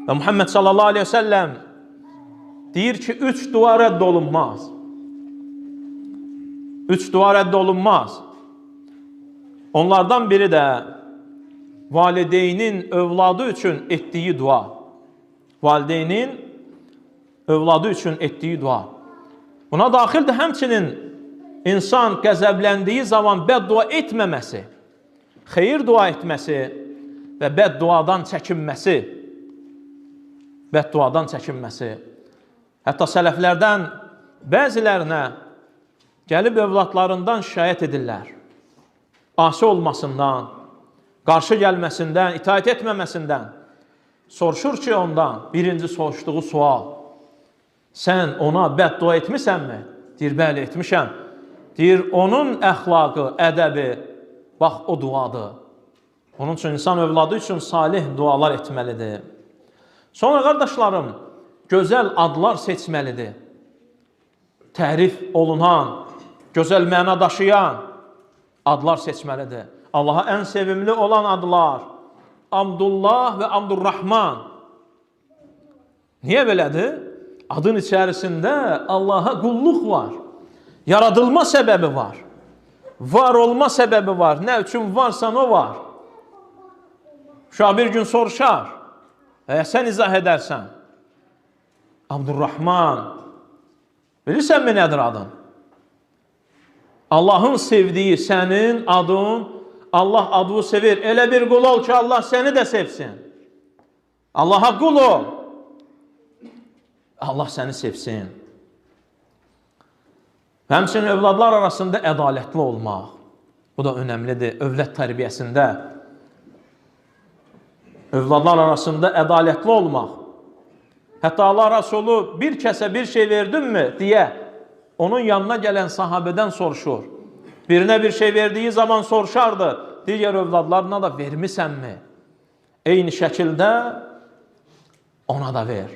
Və Muhammed sallallahu aleyhi ve sellem deyir ki, 3 dua rədd olunmaz. 3 dua rədd olunmaz. Onlardan biri də valideynin övladı üçün etdiyi dua. Valideynin övladı üçün etdiyi dua. Buna daxildir həmçinin insan qəzəbləndiyi zaman bəddua etməməsi, xeyir dua etməsi və bədduadan çəkinməsi. Bədduadan çəkinməsi. Hətta sələflərdən bəzilərinə gəlib övladlarından şikayət edirlər. Asi olmasından, qarşı gəlməsindən, itaət etməməsindən. Soruşur ki ondan, birinci soruşduğu sual, sən ona bəddua etmisənmi? Deyir, bəli, etmişəm. Deyir, onun əxlaqı, ədəbi, bax, o duadır. Onun üçün insan övladı üçün salih dualar etməlidir. Sonra, qardaşlarım, gözəl adlar seçməlidir. Tərif olunan, gözəl məna daşıyan adlar seçməlidir. Allaha ən sevimli olan adlar, Abdullah və Abdurrahman. Niyə belədir? Adın içərisində Allaha qulluq var. Yaradılma səbəbi var. Var olma səbəbi var. Nə üçün varsan o var. Uşaq bir gün soruşar. Sən izah edərsən. Abdurrahman. Bilirsənmi nədir adın? Allahın sevdiyi sənin adın, Allah adını sevir. Elə bir qul ol ki, Allah səni də sevsin. Allaha qul ol. Allah səni sevsin. Həmçinin övladlar arasında ədalətli olmaq. Bu da önəmlidir övlad tərbiyəsində. Övladlar arasında ədalətli olmaq. Hətta Allah Rasulü bir kəsə bir şey verdinmi deyə onun yanına gələn sahabədən soruşur. Birinə bir şey verdiyi zaman soruşardı. Digər övladlarına da vermisənmi? Eyni şəkildə ona da ver.